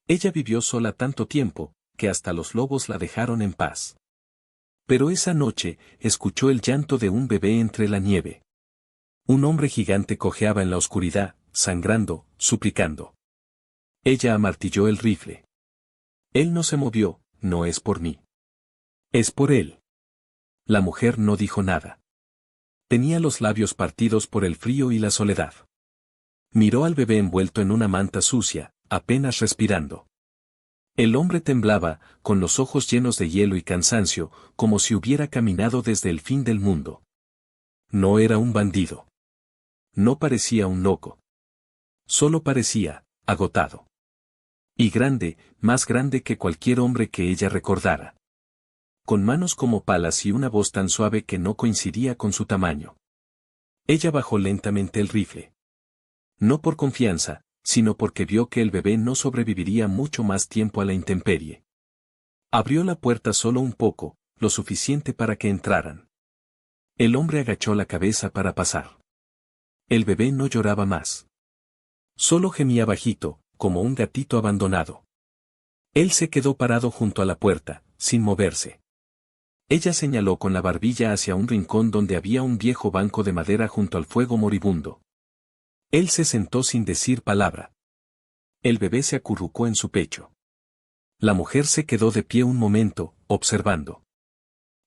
Ella vivió sola tanto tiempo, que hasta los lobos la dejaron en paz. Pero esa noche, escuchó el llanto de un bebé entre la nieve. Un hombre gigante cojeaba en la oscuridad, sangrando, suplicando. Ella amartilló el rifle. Él no se movió, no es por mí. Es por él. La mujer no dijo nada. Tenía los labios partidos por el frío y la soledad. Miró al bebé envuelto en una manta sucia, apenas respirando. El hombre temblaba, con los ojos llenos de hielo y cansancio, como si hubiera caminado desde el fin del mundo. No era un bandido. No parecía un loco. Solo parecía, agotado. Y grande, más grande que cualquier hombre que ella recordara. Con manos como palas y una voz tan suave que no coincidía con su tamaño. Ella bajó lentamente el rifle. No por confianza, sino porque vio que el bebé no sobreviviría mucho más tiempo a la intemperie. Abrió la puerta solo un poco, lo suficiente para que entraran. El hombre agachó la cabeza para pasar. El bebé no lloraba más. Solo gemía bajito, como un gatito abandonado. Él se quedó parado junto a la puerta, sin moverse. Ella señaló con la barbilla hacia un rincón donde había un viejo banco de madera junto al fuego moribundo. Él se sentó sin decir palabra. El bebé se acurrucó en su pecho. La mujer se quedó de pie un momento, observando.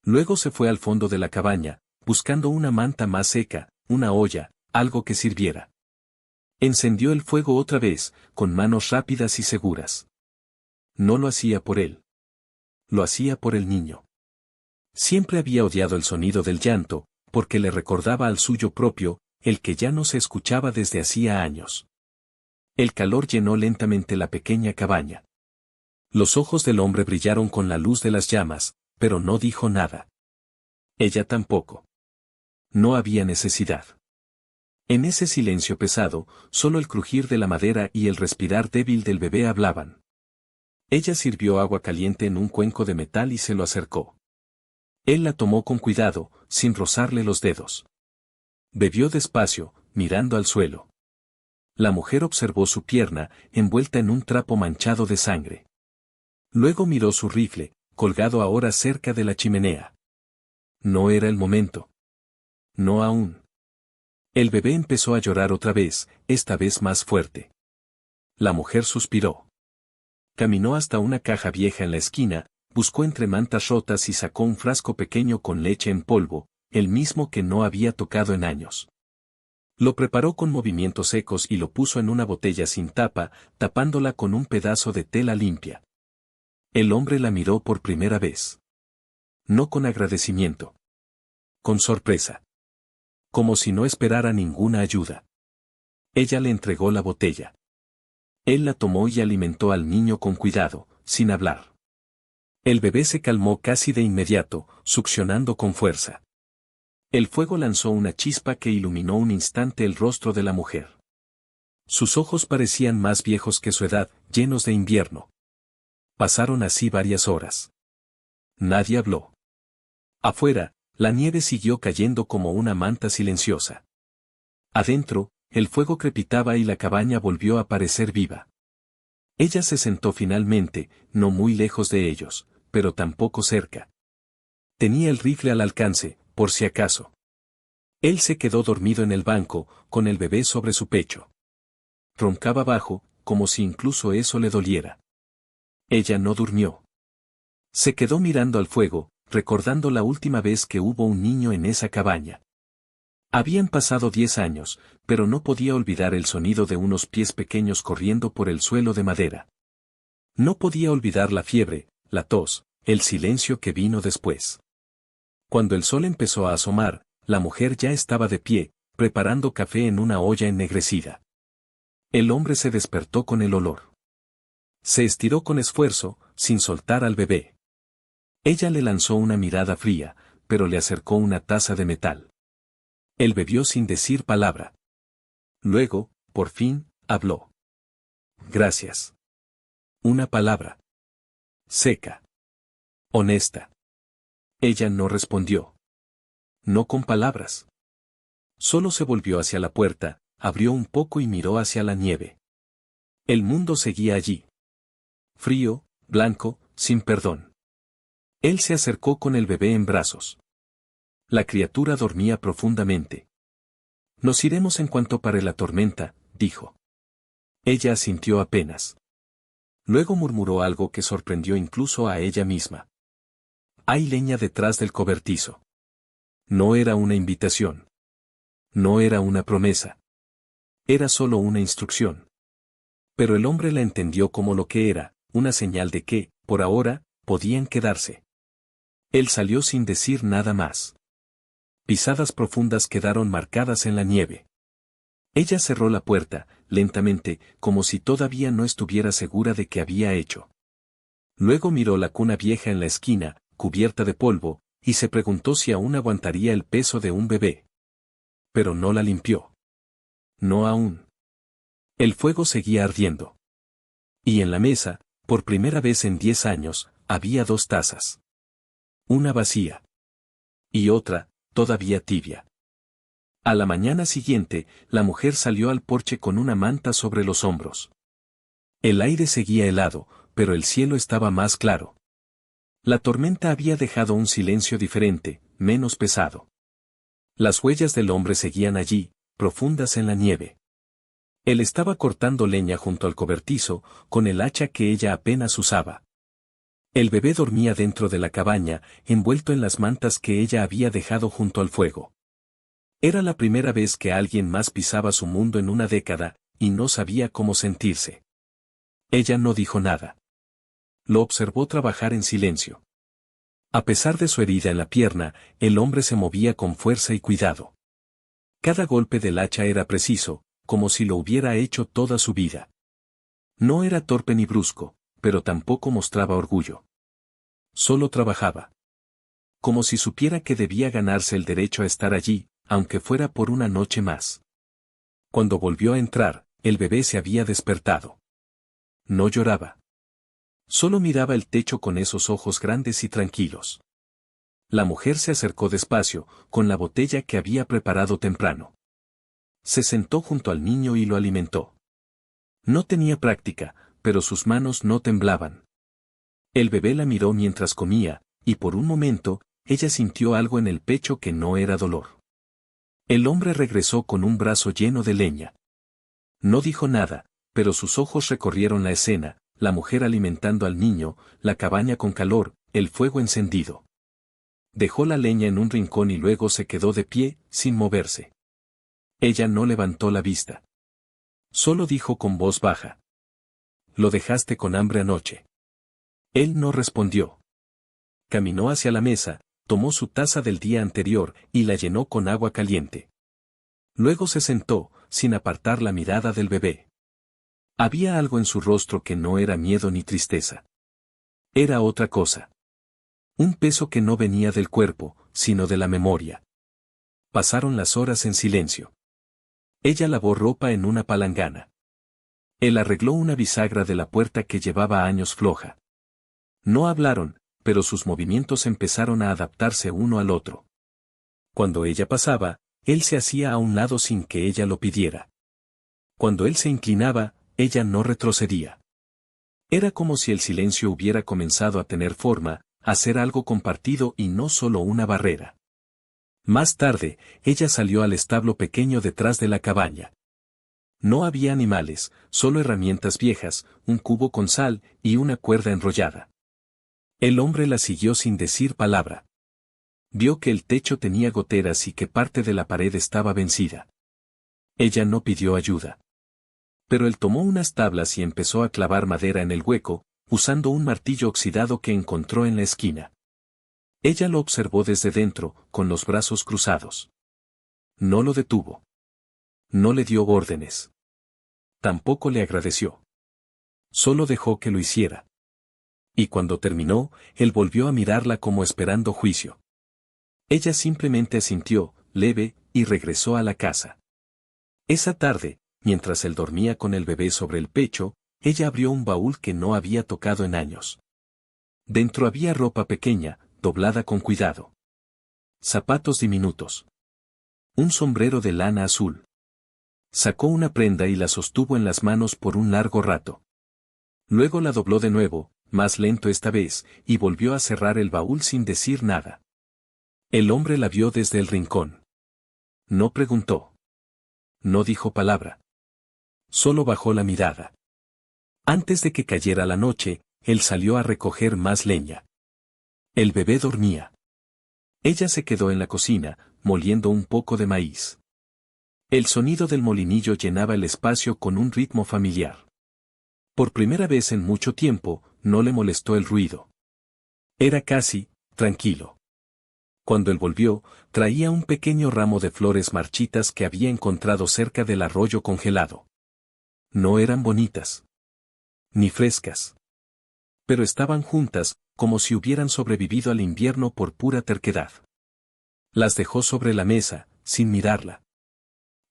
Luego se fue al fondo de la cabaña, buscando una manta más seca, una olla, algo que sirviera. Encendió el fuego otra vez, con manos rápidas y seguras. No lo hacía por él. Lo hacía por el niño. Siempre había odiado el sonido del llanto, porque le recordaba al suyo propio, el que ya no se escuchaba desde hacía años. El calor llenó lentamente la pequeña cabaña. Los ojos del hombre brillaron con la luz de las llamas, pero no dijo nada. Ella tampoco. No había necesidad. En ese silencio pesado, solo el crujir de la madera y el respirar débil del bebé hablaban. Ella sirvió agua caliente en un cuenco de metal y se lo acercó. Él la tomó con cuidado, sin rozarle los dedos. Bebió despacio, mirando al suelo. La mujer observó su pierna, envuelta en un trapo manchado de sangre. Luego miró su rifle, colgado ahora cerca de la chimenea. No era el momento. No aún. El bebé empezó a llorar otra vez, esta vez más fuerte. La mujer suspiró. Caminó hasta una caja vieja en la esquina, buscó entre mantas rotas y sacó un frasco pequeño con leche en polvo, el mismo que no había tocado en años. Lo preparó con movimientos secos y lo puso en una botella sin tapa, tapándola con un pedazo de tela limpia. El hombre la miró por primera vez. No con agradecimiento. Con sorpresa. Como si no esperara ninguna ayuda. Ella le entregó la botella. Él la tomó y alimentó al niño con cuidado, sin hablar. El bebé se calmó casi de inmediato, succionando con fuerza. El fuego lanzó una chispa que iluminó un instante el rostro de la mujer. Sus ojos parecían más viejos que su edad, llenos de invierno. Pasaron así varias horas. Nadie habló. Afuera, la nieve siguió cayendo como una manta silenciosa. Adentro, el fuego crepitaba y la cabaña volvió a parecer viva. Ella se sentó finalmente, no muy lejos de ellos, pero tampoco cerca. Tenía el rifle al alcance, por si acaso. Él se quedó dormido en el banco, con el bebé sobre su pecho. Roncaba bajo, como si incluso eso le doliera. Ella no durmió. Se quedó mirando al fuego, recordando la última vez que hubo un niño en esa cabaña. Habían pasado 10 años, pero no podía olvidar el sonido de unos pies pequeños corriendo por el suelo de madera. No podía olvidar la fiebre, la tos, el silencio que vino después. Cuando el sol empezó a asomar, la mujer ya estaba de pie, preparando café en una olla ennegrecida. El hombre se despertó con el olor. Se estiró con esfuerzo, sin soltar al bebé. Ella le lanzó una mirada fría, pero le acercó una taza de metal. Él bebió sin decir palabra. Luego, por fin, habló. Gracias. Una palabra. Seca. Honesta. Ella no respondió. No con palabras. Solo se volvió hacia la puerta, abrió un poco y miró hacia la nieve. El mundo seguía allí. frío, blanco, sin perdón. Él se acercó con el bebé en brazos. La criatura dormía profundamente. Nos iremos en cuanto pare la tormenta, dijo. Ella asintió apenas. Luego murmuró algo que sorprendió incluso a ella misma. Hay leña detrás del cobertizo. No era una invitación. No era una promesa. Era solo una instrucción. Pero el hombre la entendió como lo que era, una señal de que, por ahora, podían quedarse. Él salió sin decir nada más. Pisadas profundas quedaron marcadas en la nieve. Ella cerró la puerta, lentamente, como si todavía no estuviera segura de qué había hecho. Luego miró la cuna vieja en la esquina, cubierta de polvo, y se preguntó si aún aguantaría el peso de un bebé. Pero no la limpió. No aún. El fuego seguía ardiendo. Y en la mesa, por primera vez en 10 años, había 2 tazas. Una vacía. Y otra, todavía tibia. A la mañana siguiente, la mujer salió al porche con una manta sobre los hombros. El aire seguía helado, pero el cielo estaba más claro. La tormenta había dejado un silencio diferente, menos pesado. Las huellas del hombre seguían allí, profundas en la nieve. Él estaba cortando leña junto al cobertizo, con el hacha que ella apenas usaba. El bebé dormía dentro de la cabaña, envuelto en las mantas que ella había dejado junto al fuego. Era la primera vez que alguien más pisaba su mundo en una década, y no sabía cómo sentirse. Ella no dijo nada. Lo observó trabajar en silencio. A pesar de su herida en la pierna, el hombre se movía con fuerza y cuidado. Cada golpe del hacha era preciso, como si lo hubiera hecho toda su vida. No era torpe ni brusco, pero tampoco mostraba orgullo. Solo trabajaba. Como si supiera que debía ganarse el derecho a estar allí, aunque fuera por una noche más. Cuando volvió a entrar, el bebé se había despertado. No lloraba. Solo miraba el techo con esos ojos grandes y tranquilos. La mujer se acercó despacio, con la botella que había preparado temprano. Se sentó junto al niño y lo alimentó. No tenía práctica, pero sus manos no temblaban. El bebé la miró mientras comía, y por un momento, ella sintió algo en el pecho que no era dolor. El hombre regresó con un brazo lleno de leña. No dijo nada, pero sus ojos recorrieron la escena, la mujer alimentando al niño, la cabaña con calor, el fuego encendido. Dejó la leña en un rincón y luego se quedó de pie, sin moverse. Ella no levantó la vista. Solo dijo con voz baja. «¿Lo dejaste con hambre anoche?» Él no respondió. Caminó hacia la mesa, tomó su taza del día anterior y la llenó con agua caliente. Luego se sentó, sin apartar la mirada del bebé. Había algo en su rostro que no era miedo ni tristeza. Era otra cosa. Un peso que no venía del cuerpo, sino de la memoria. Pasaron las horas en silencio. Ella lavó ropa en una palangana. Él arregló una bisagra de la puerta que llevaba años floja. No hablaron, pero sus movimientos empezaron a adaptarse uno al otro. Cuando ella pasaba, él se hacía a un lado sin que ella lo pidiera. Cuando él se inclinaba, ella no retrocedía. Era como si el silencio hubiera comenzado a tener forma, a ser algo compartido y no solo una barrera. Más tarde, ella salió al establo pequeño detrás de la cabaña. No había animales, solo herramientas viejas, un cubo con sal y una cuerda enrollada. El hombre la siguió sin decir palabra. Vio que el techo tenía goteras y que parte de la pared estaba vencida. Ella no pidió ayuda. Pero él tomó unas tablas y empezó a clavar madera en el hueco, usando un martillo oxidado que encontró en la esquina. Ella lo observó desde dentro, con los brazos cruzados. No lo detuvo. No le dio órdenes. Tampoco le agradeció. Solo dejó que lo hiciera. Y cuando terminó, él volvió a mirarla como esperando juicio. Ella simplemente asintió, leve, y regresó a la casa. Esa tarde, mientras él dormía con el bebé sobre el pecho, ella abrió un baúl que no había tocado en años. Dentro había ropa pequeña, doblada con cuidado. Zapatos diminutos. Un sombrero de lana azul. Sacó una prenda y la sostuvo en las manos por un largo rato. Luego la dobló de nuevo, más lento esta vez, y volvió a cerrar el baúl sin decir nada. El hombre la vio desde el rincón. No preguntó. No dijo palabra. Solo bajó la mirada. Antes de que cayera la noche, él salió a recoger más leña. El bebé dormía. Ella se quedó en la cocina, moliendo un poco de maíz. El sonido del molinillo llenaba el espacio con un ritmo familiar. Por primera vez en mucho tiempo, no le molestó el ruido. Era casi, tranquilo. Cuando él volvió, traía un pequeño ramo de flores marchitas que había encontrado cerca del arroyo congelado. No eran bonitas. Ni frescas. Pero estaban juntas, como si hubieran sobrevivido al invierno por pura terquedad. Las dejó sobre la mesa, sin mirarla.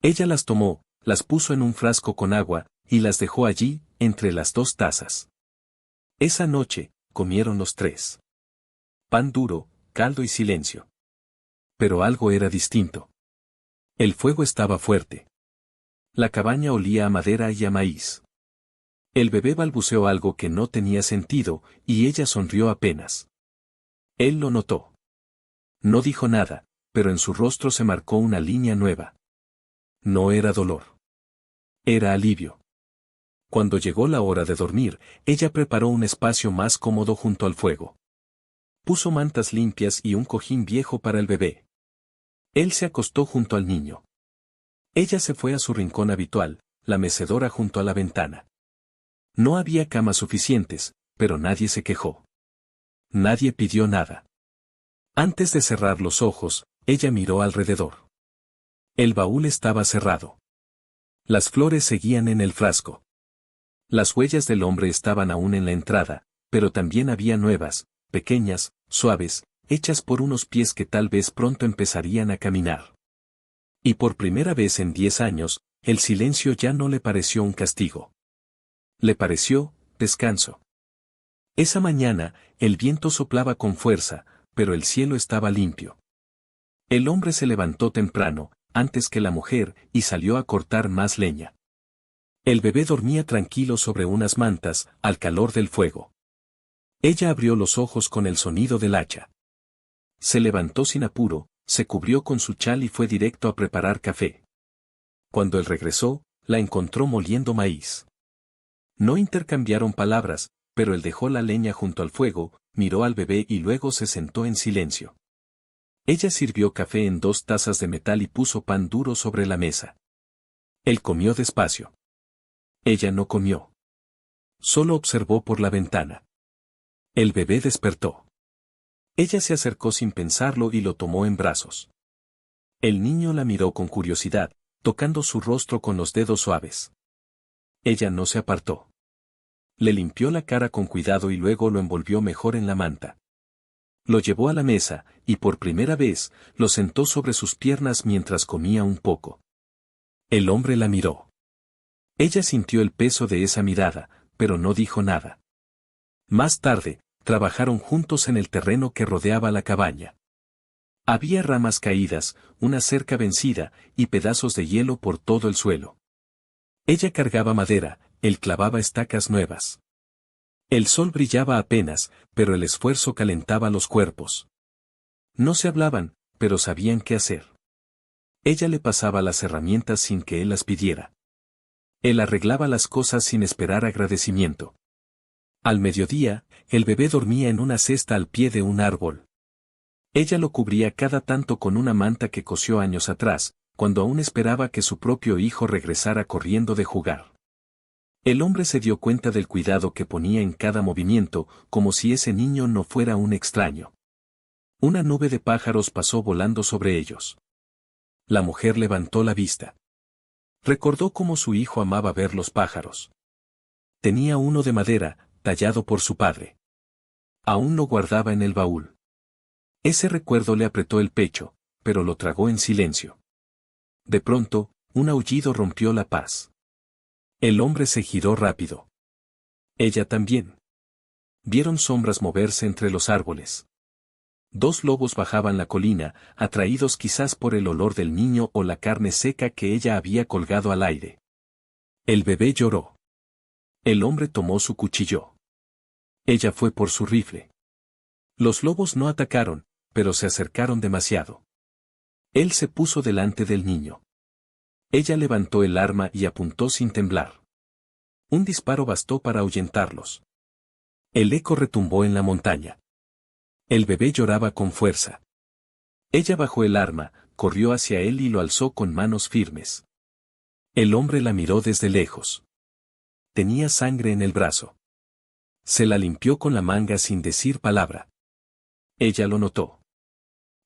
Ella las tomó, las puso en un frasco con agua, y las dejó allí, entre las 2 tazas. Esa noche, comieron los 3. Pan duro, caldo y silencio. Pero algo era distinto. El fuego estaba fuerte. La cabaña olía a madera y a maíz. El bebé balbuceó algo que no tenía sentido, y ella sonrió apenas. Él lo notó. No dijo nada, pero en su rostro se marcó una línea nueva. No era dolor. Era alivio. Cuando llegó la hora de dormir, ella preparó un espacio más cómodo junto al fuego. Puso mantas limpias y un cojín viejo para el bebé. Él se acostó junto al niño. Ella se fue a su rincón habitual, la mecedora junto a la ventana. No había camas suficientes, pero nadie se quejó. Nadie pidió nada. Antes de cerrar los ojos, ella miró alrededor. El baúl estaba cerrado. Las flores seguían en el frasco. Las huellas del hombre estaban aún en la entrada, pero también había nuevas, pequeñas, suaves, hechas por unos pies que tal vez pronto empezarían a caminar. Y por primera vez en 10 años, el silencio ya no le pareció un castigo. Le pareció descanso. Esa mañana, el viento soplaba con fuerza, pero el cielo estaba limpio. El hombre se levantó temprano, antes que la mujer, y salió a cortar más leña. El bebé dormía tranquilo sobre unas mantas, al calor del fuego. Ella abrió los ojos con el sonido del hacha. Se levantó sin apuro, se cubrió con su chal y fue directo a preparar café. Cuando él regresó, la encontró moliendo maíz. No intercambiaron palabras, pero él dejó la leña junto al fuego, miró al bebé y luego se sentó en silencio. Ella sirvió café en 2 tazas de metal y puso pan duro sobre la mesa. Él comió despacio. Ella no comió. Solo observó por la ventana. El bebé despertó. Ella se acercó sin pensarlo y lo tomó en brazos. El niño la miró con curiosidad, tocando su rostro con los dedos suaves. Ella no se apartó. Le limpió la cara con cuidado y luego lo envolvió mejor en la manta. Lo llevó a la mesa, y por primera vez, lo sentó sobre sus piernas mientras comía un poco. El hombre la miró. Ella sintió el peso de esa mirada, pero no dijo nada. Más tarde, trabajaron juntos en el terreno que rodeaba la cabaña. Había ramas caídas, una cerca vencida, y pedazos de hielo por todo el suelo. Ella cargaba madera, él clavaba estacas nuevas. El sol brillaba apenas, pero el esfuerzo calentaba los cuerpos. No se hablaban, pero sabían qué hacer. Ella le pasaba las herramientas sin que él las pidiera. Él arreglaba las cosas sin esperar agradecimiento. Al mediodía, el bebé dormía en una cesta al pie de un árbol. Ella lo cubría cada tanto con una manta que cosió años atrás, cuando aún esperaba que su propio hijo regresara corriendo de jugar. El hombre se dio cuenta del cuidado que ponía en cada movimiento, como si ese niño no fuera un extraño. Una nube de pájaros pasó volando sobre ellos. La mujer levantó la vista. Recordó cómo su hijo amaba ver los pájaros. Tenía uno de madera, tallado por su padre. Aún lo guardaba en el baúl. Ese recuerdo le apretó el pecho, pero lo tragó en silencio. De pronto, un aullido rompió la paz. El hombre se giró rápido. Ella también. Vieron sombras moverse entre los árboles. 2 lobos bajaban la colina, atraídos quizás por el olor del niño o la carne seca que ella había colgado al aire. El bebé lloró. El hombre tomó su cuchillo. Ella fue por su rifle. Los lobos no atacaron, pero se acercaron demasiado. Él se puso delante del niño. Ella levantó el arma y apuntó sin temblar. Un disparo bastó para ahuyentarlos. El eco retumbó en la montaña. El bebé lloraba con fuerza. Ella bajó el arma, corrió hacia él y lo alzó con manos firmes. El hombre la miró desde lejos. Tenía sangre en el brazo. Se la limpió con la manga sin decir palabra. Ella lo notó.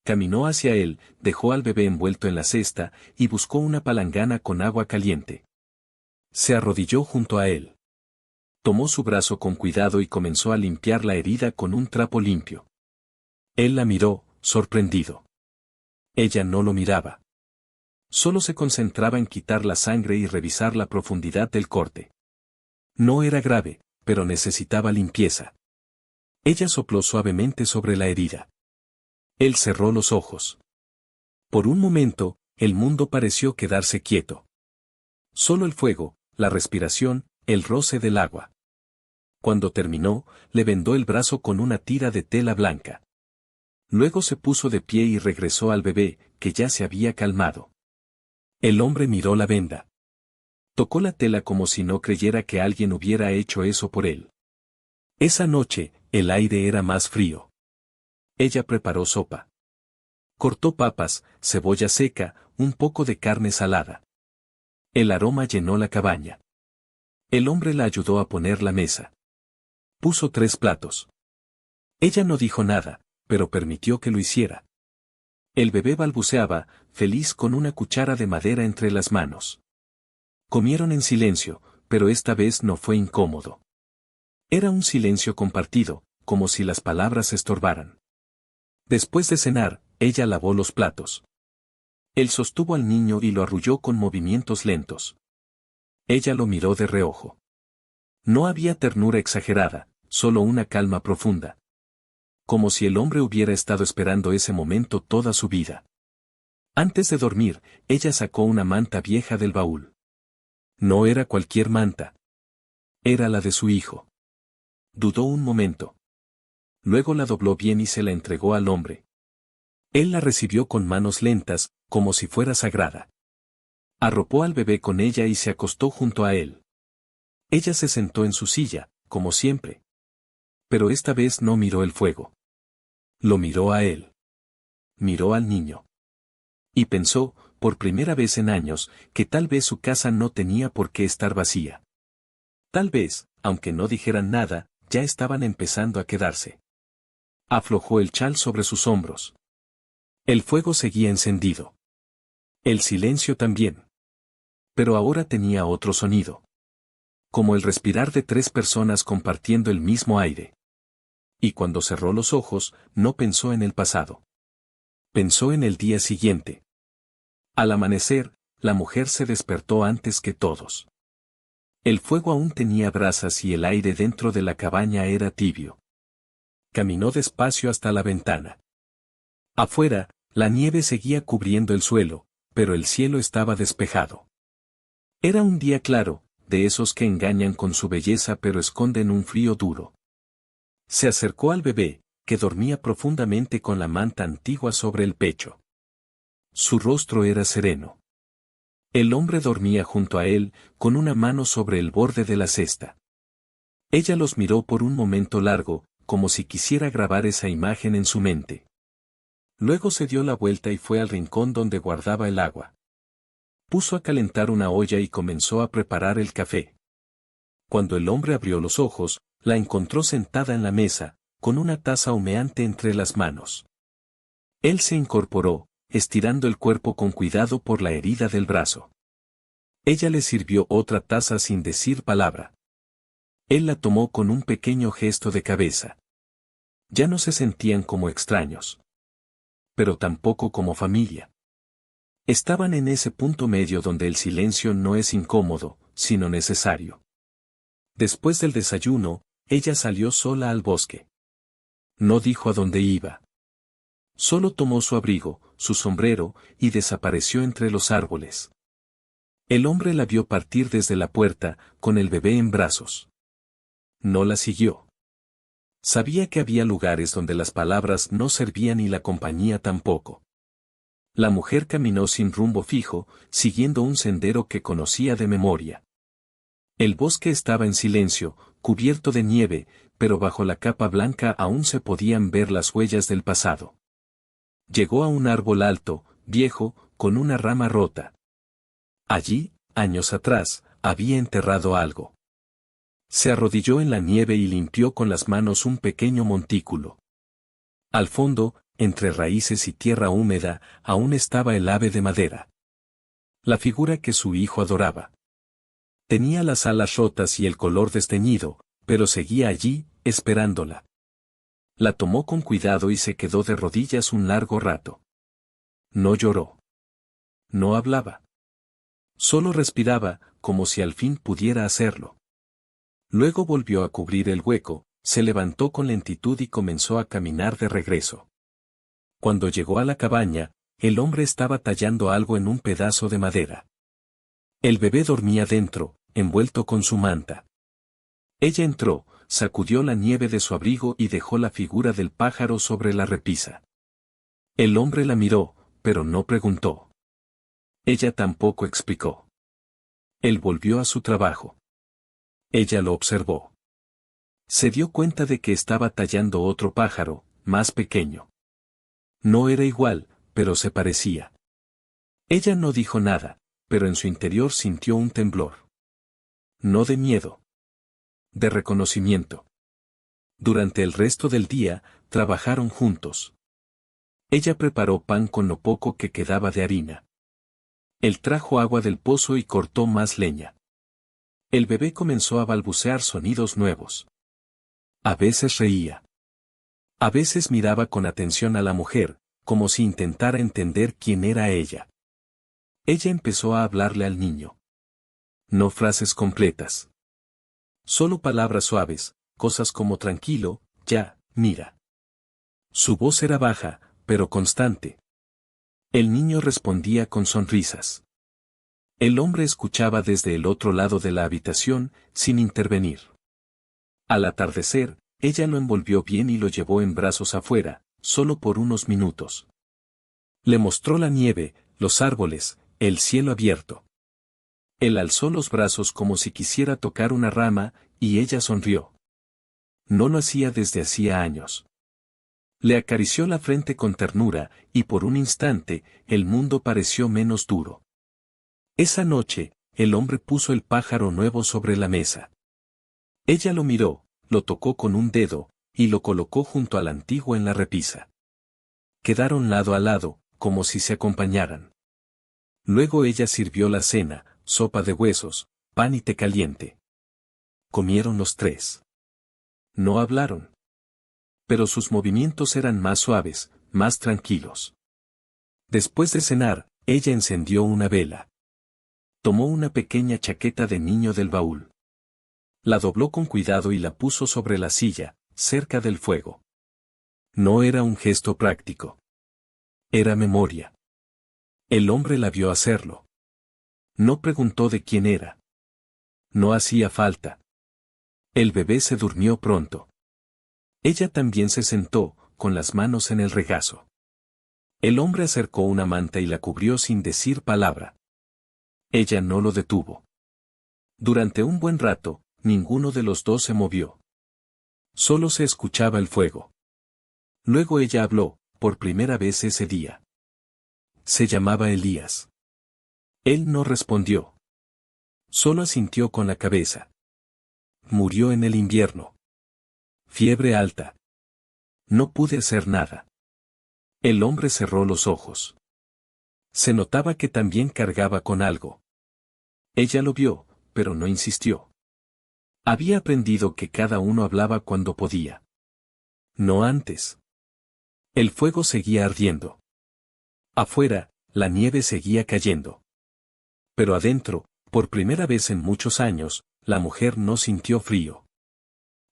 Caminó hacia él, dejó al bebé envuelto en la cesta y buscó una palangana con agua caliente. Se arrodilló junto a él. Tomó su brazo con cuidado y comenzó a limpiar la herida con un trapo limpio. Él la miró, sorprendido. Ella no lo miraba. Solo se concentraba en quitar la sangre y revisar la profundidad del corte. No era grave, pero necesitaba limpieza. Ella sopló suavemente sobre la herida. Él cerró los ojos. Por un momento, el mundo pareció quedarse quieto. Solo el fuego, la respiración, el roce del agua. Cuando terminó, le vendó el brazo con una tira de tela blanca. Luego se puso de pie y regresó al bebé, que ya se había calmado. El hombre miró la venda. Tocó la tela como si no creyera que alguien hubiera hecho eso por él. Esa noche, el aire era más frío. Ella preparó sopa. Cortó papas, cebolla seca, un poco de carne salada. El aroma llenó la cabaña. El hombre la ayudó a poner la mesa. Puso 3 platos. Ella no dijo nada, pero permitió que lo hiciera. El bebé balbuceaba, feliz con una cuchara de madera entre las manos. Comieron en silencio, pero esta vez no fue incómodo. Era un silencio compartido, como si las palabras estorbaran. Después de cenar, ella lavó los platos. Él sostuvo al niño y lo arrulló con movimientos lentos. Ella lo miró de reojo. No había ternura exagerada, solo una calma profunda. Como si el hombre hubiera estado esperando ese momento toda su vida. Antes de dormir, ella sacó una manta vieja del baúl. No era cualquier manta. Era la de su hijo. Dudó un momento. Luego la dobló bien y se la entregó al hombre. Él la recibió con manos lentas, como si fuera sagrada. Arropó al bebé con ella y se acostó junto a él. Ella se sentó en su silla, como siempre. Pero esta vez no miró el fuego. Lo miró a él. Miró al niño. Y pensó, por primera vez en años, que tal vez su casa no tenía por qué estar vacía. Tal vez, aunque no dijeran nada, ya estaban empezando a quedarse. Aflojó el chal sobre sus hombros. El fuego seguía encendido. El silencio también. Pero ahora tenía otro sonido. Como el respirar de 3 personas compartiendo el mismo aire. Y cuando cerró los ojos, no pensó en el pasado. Pensó en el día siguiente. Al amanecer, la mujer se despertó antes que todos. El fuego aún tenía brasas y el aire dentro de la cabaña era tibio. Caminó despacio hasta la ventana. Afuera, la nieve seguía cubriendo el suelo, pero el cielo estaba despejado. Era un día claro, de esos que engañan con su belleza pero esconden un frío duro. Se acercó al bebé, que dormía profundamente con la manta antigua sobre el pecho. Su rostro era sereno. El hombre dormía junto a él, con una mano sobre el borde de la cesta. Ella los miró por un momento largo, como si quisiera grabar esa imagen en su mente. Luego se dio la vuelta y fue al rincón donde guardaba el agua. Puso a calentar una olla y comenzó a preparar el café. Cuando el hombre abrió los ojos, la encontró sentada en la mesa, con una taza humeante entre las manos. Él se incorporó, estirando el cuerpo con cuidado por la herida del brazo. Ella le sirvió otra taza sin decir palabra. Él la tomó con un pequeño gesto de cabeza. Ya no se sentían como extraños. Pero tampoco como familia. Estaban en ese punto medio donde el silencio no es incómodo, sino necesario. Después del desayuno, ella salió sola al bosque. No dijo a dónde iba. Solo tomó su abrigo, su sombrero, y desapareció entre los árboles. El hombre la vio partir desde la puerta, con el bebé en brazos. No la siguió. Sabía que había lugares donde las palabras no servían y la compañía tampoco. La mujer caminó sin rumbo fijo, siguiendo un sendero que conocía de memoria. El bosque estaba en silencio, cubierto de nieve, pero bajo la capa blanca aún se podían ver las huellas del pasado. Llegó a un árbol alto, viejo, con una rama rota. Allí, años atrás, había enterrado algo. Se arrodilló en la nieve y limpió con las manos un pequeño montículo. Al fondo, entre raíces y tierra húmeda, aún estaba el ave de madera. La figura que su hijo adoraba. Tenía las alas rotas y el color desteñido, pero seguía allí, esperándola. La tomó con cuidado y se quedó de rodillas un largo rato. No lloró. No hablaba. Solo respiraba, como si al fin pudiera hacerlo. Luego volvió a cubrir el hueco, se levantó con lentitud y comenzó a caminar de regreso. Cuando llegó a la cabaña, el hombre estaba tallando algo en un pedazo de madera. El bebé dormía dentro, envuelto con su manta. Ella entró, sacudió la nieve de su abrigo y dejó la figura del pájaro sobre la repisa. El hombre la miró, pero no preguntó. Ella tampoco explicó. Él volvió a su trabajo. Ella lo observó. Se dio cuenta de que estaba tallando otro pájaro, más pequeño. No era igual, pero se parecía. Ella no dijo nada, pero en su interior sintió un temblor. No de miedo. De reconocimiento. Durante el resto del día, trabajaron juntos. Ella preparó pan con lo poco que quedaba de harina. Él trajo agua del pozo y cortó más leña. El bebé comenzó a balbucear sonidos nuevos. A veces reía. A veces miraba con atención a la mujer, como si intentara entender quién era ella. Ella empezó a hablarle al niño. No frases completas. Solo palabras suaves, cosas como tranquilo, ya, mira. Su voz era baja, pero constante. El niño respondía con sonrisas. El hombre escuchaba desde el otro lado de la habitación, sin intervenir. Al atardecer, ella lo envolvió bien y lo llevó en brazos afuera, solo por unos minutos. Le mostró la nieve, los árboles, el cielo abierto. Él alzó los brazos como si quisiera tocar una rama, y ella sonrió. No lo hacía desde hacía años. Le acarició la frente con ternura, y por un instante, el mundo pareció menos duro. Esa noche, el hombre puso el pájaro nuevo sobre la mesa. Ella lo miró, lo tocó con un dedo, y lo colocó junto al antiguo en la repisa. Quedaron lado a lado, como si se acompañaran. Luego ella sirvió la cena, sopa de huesos, pan y té caliente. Comieron los tres. No hablaron. Pero sus movimientos eran más suaves, más tranquilos. Después de cenar, ella encendió una vela. Tomó una pequeña chaqueta de niño del baúl. La dobló con cuidado y la puso sobre la silla, cerca del fuego. No era un gesto práctico. Era memoria. El hombre la vio hacerlo. No preguntó de quién era. No hacía falta. El bebé se durmió pronto. Ella también se sentó, con las manos en el regazo. El hombre acercó una manta y la cubrió sin decir palabra. Ella no lo detuvo. Durante un buen rato, ninguno de los dos se movió. Solo se escuchaba el fuego. Luego ella habló, por primera vez ese día. Se llamaba Elías. Él no respondió. Solo asintió con la cabeza. Murió en el invierno. Fiebre alta. No pude hacer nada. El hombre cerró los ojos. Se notaba que también cargaba con algo. Ella lo vio, pero no insistió. Había aprendido que cada uno hablaba cuando podía. No antes. El fuego seguía ardiendo. Afuera, la nieve seguía cayendo. Pero adentro, por primera vez en muchos años, la mujer no sintió frío.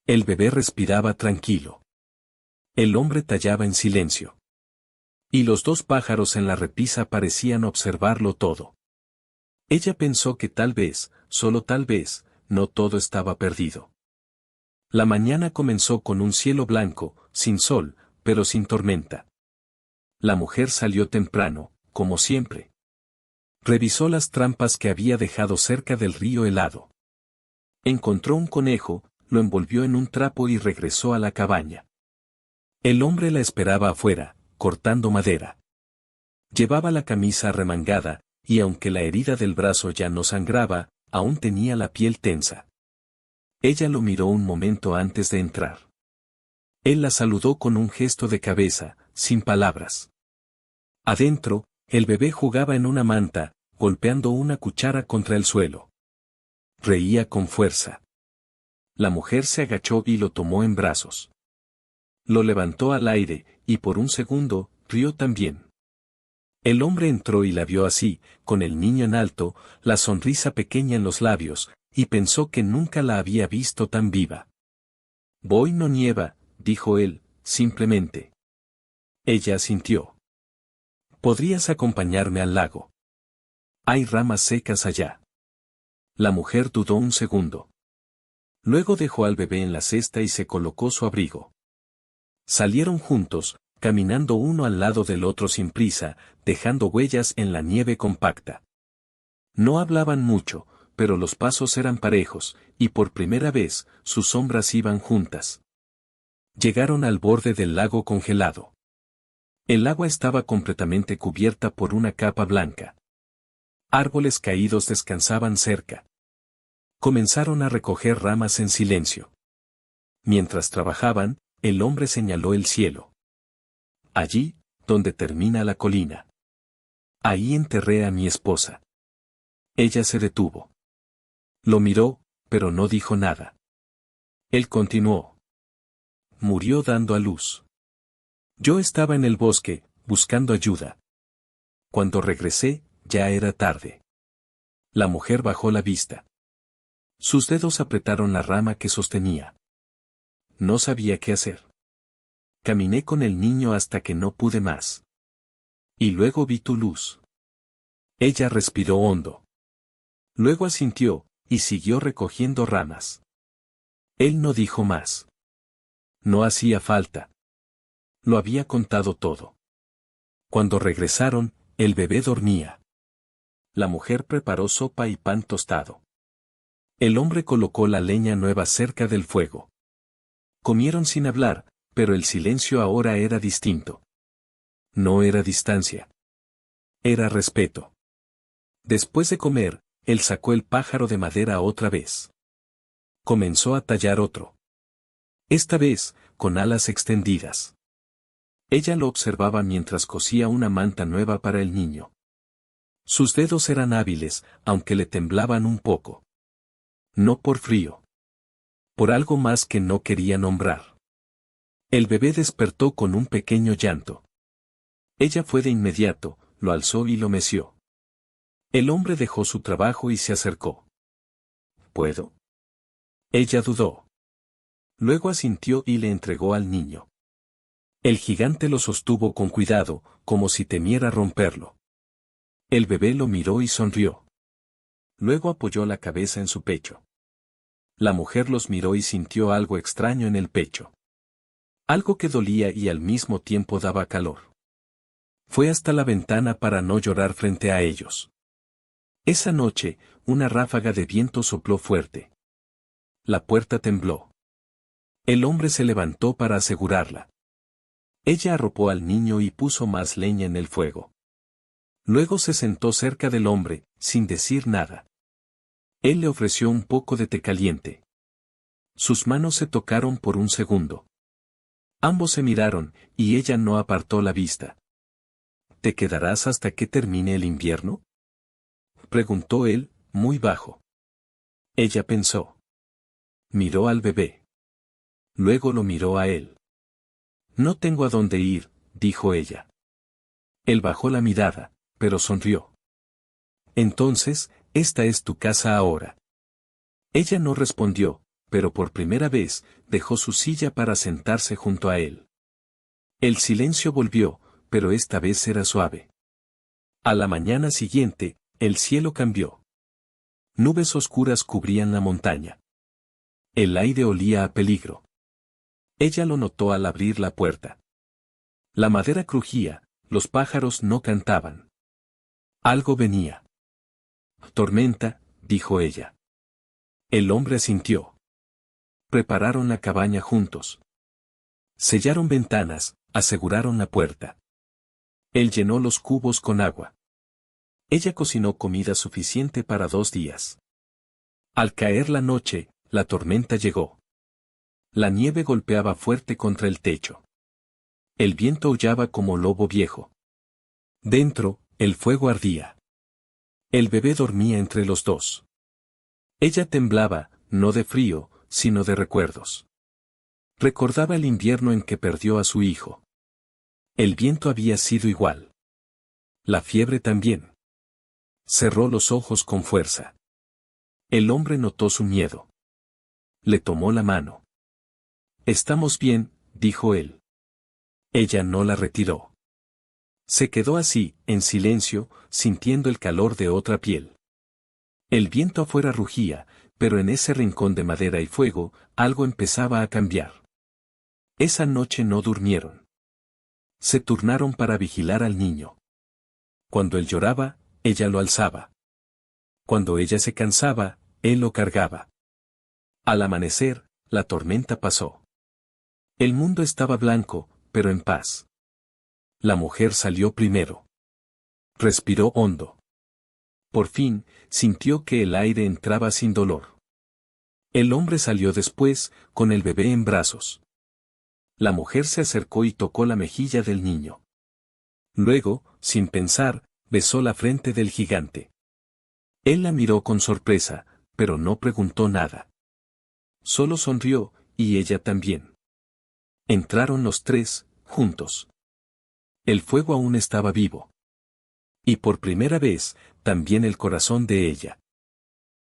El bebé respiraba tranquilo. El hombre tallaba en silencio. Y los dos pájaros en la repisa parecían observarlo todo. Ella pensó que tal vez, solo tal vez, no todo estaba perdido. La mañana comenzó con un cielo blanco, sin sol, pero sin tormenta. La mujer salió temprano, como siempre. Revisó las trampas que había dejado cerca del río helado. Encontró un conejo, lo envolvió en un trapo y regresó a la cabaña. El hombre la esperaba afuera, cortando madera. Llevaba la camisa arremangada, y aunque la herida del brazo ya no sangraba, aún tenía la piel tensa. Ella lo miró un momento antes de entrar. Él la saludó con un gesto de cabeza, sin palabras. Adentro, el bebé jugaba en una manta, golpeando una cuchara contra el suelo. Reía con fuerza. La mujer se agachó y lo tomó en brazos. Lo levantó al aire, y por un segundo, rió también. El hombre entró y la vio así, con el niño en alto, la sonrisa pequeña en los labios, y pensó que nunca la había visto tan viva. «Voy no nieva», dijo él, simplemente. Ella asintió. «¿Podrías acompañarme al lago? Hay ramas secas allá». La mujer dudó un segundo. Luego dejó al bebé en la cesta y se colocó su abrigo. Salieron juntos, caminando uno al lado del otro sin prisa, dejando huellas en la nieve compacta. No hablaban mucho, pero los pasos eran parejos, y por primera vez, sus sombras iban juntas. Llegaron al borde del lago congelado. El agua estaba completamente cubierta por una capa blanca. Árboles caídos descansaban cerca. Comenzaron a recoger ramas en silencio. Mientras trabajaban, el hombre señaló el cielo. «Allí, donde termina la colina. Ahí enterré a mi esposa». Ella se detuvo. Lo miró, pero no dijo nada. Él continuó. «Murió dando a luz. Yo estaba en el bosque, buscando ayuda. Cuando regresé, ya era tarde». La mujer bajó la vista. Sus dedos apretaron la rama que sostenía. No sabía qué hacer. Caminé con el niño hasta que no pude más. Y luego vi tu luz. Ella respiró hondo. Luego asintió, y siguió recogiendo ramas. Él no dijo más. No hacía falta. Lo había contado todo. Cuando regresaron, el bebé dormía. La mujer preparó sopa y pan tostado. El hombre colocó la leña nueva cerca del fuego. Comieron sin hablar, pero el silencio ahora era distinto. No era distancia. Era respeto. Después de comer, él sacó el pájaro de madera otra vez. Comenzó a tallar otro. Esta vez, con alas extendidas. Ella lo observaba mientras cosía una manta nueva para el niño. Sus dedos eran hábiles, aunque le temblaban un poco. No por frío. Por algo más que no quería nombrar. El bebé despertó con un pequeño llanto. Ella fue de inmediato, lo alzó y lo meció. El hombre dejó su trabajo y se acercó. ¿Puedo? Ella dudó. Luego asintió y le entregó al niño. El gigante lo sostuvo con cuidado, como si temiera romperlo. El bebé lo miró y sonrió. Luego apoyó la cabeza en su pecho. La mujer los miró y sintió algo extraño en el pecho. Algo que dolía y al mismo tiempo daba calor. Fue hasta la ventana para no llorar frente a ellos. Esa noche, una ráfaga de viento sopló fuerte. La puerta tembló. El hombre se levantó para asegurarla. Ella arropó al niño y puso más leña en el fuego. Luego se sentó cerca del hombre, sin decir nada. Él le ofreció un poco de té caliente. Sus manos se tocaron por un segundo. Ambos se miraron, y ella no apartó la vista. ¿Te quedarás hasta que termine el invierno?, preguntó él, muy bajo. Ella pensó. Miró al bebé. Luego lo miró a él. No tengo a dónde ir, dijo ella. Él bajó la mirada, pero sonrió. Entonces, esta es tu casa ahora. Ella no respondió, pero por primera vez, dejó su silla para sentarse junto a él. El silencio volvió, pero esta vez era suave. A la mañana siguiente, el cielo cambió. Nubes oscuras cubrían la montaña. El aire olía a peligro. Ella lo notó al abrir la puerta. La madera crujía, los pájaros no cantaban. Algo venía. Tormenta, dijo ella. El hombre asintió. Prepararon la cabaña juntos. Sellaron ventanas, aseguraron la puerta. Él llenó los cubos con agua. Ella cocinó comida suficiente para 2 días. Al caer la noche, la tormenta llegó. La nieve golpeaba fuerte contra el techo. El viento aullaba como lobo viejo. Dentro, el fuego ardía. El bebé dormía entre los dos. Ella temblaba, no de frío, sino de recuerdos. Recordaba el invierno en que perdió a su hijo. El viento había sido igual. La fiebre también. Cerró los ojos con fuerza. El hombre notó su miedo. Le tomó la mano. «Estamos bien», dijo él. Ella no la retiró. Se quedó así, en silencio, sintiendo el calor de otra piel. El viento afuera rugía, pero en ese rincón de madera y fuego, algo empezaba a cambiar. Esa noche no durmieron. Se turnaron para vigilar al niño. Cuando él lloraba, ella lo alzaba. Cuando ella se cansaba, él lo cargaba. Al amanecer, la tormenta pasó. El mundo estaba blanco, pero en paz. La mujer salió primero. Respiró hondo. Por fin, sintió que el aire entraba sin dolor. El hombre salió después, con el bebé en brazos. La mujer se acercó y tocó la mejilla del niño. Luego, sin pensar, besó la frente del gigante. Él la miró con sorpresa, pero no preguntó nada. Solo sonrió, y ella también. Entraron los tres, juntos. El fuego aún estaba vivo. Y por primera vez, también el corazón de ella.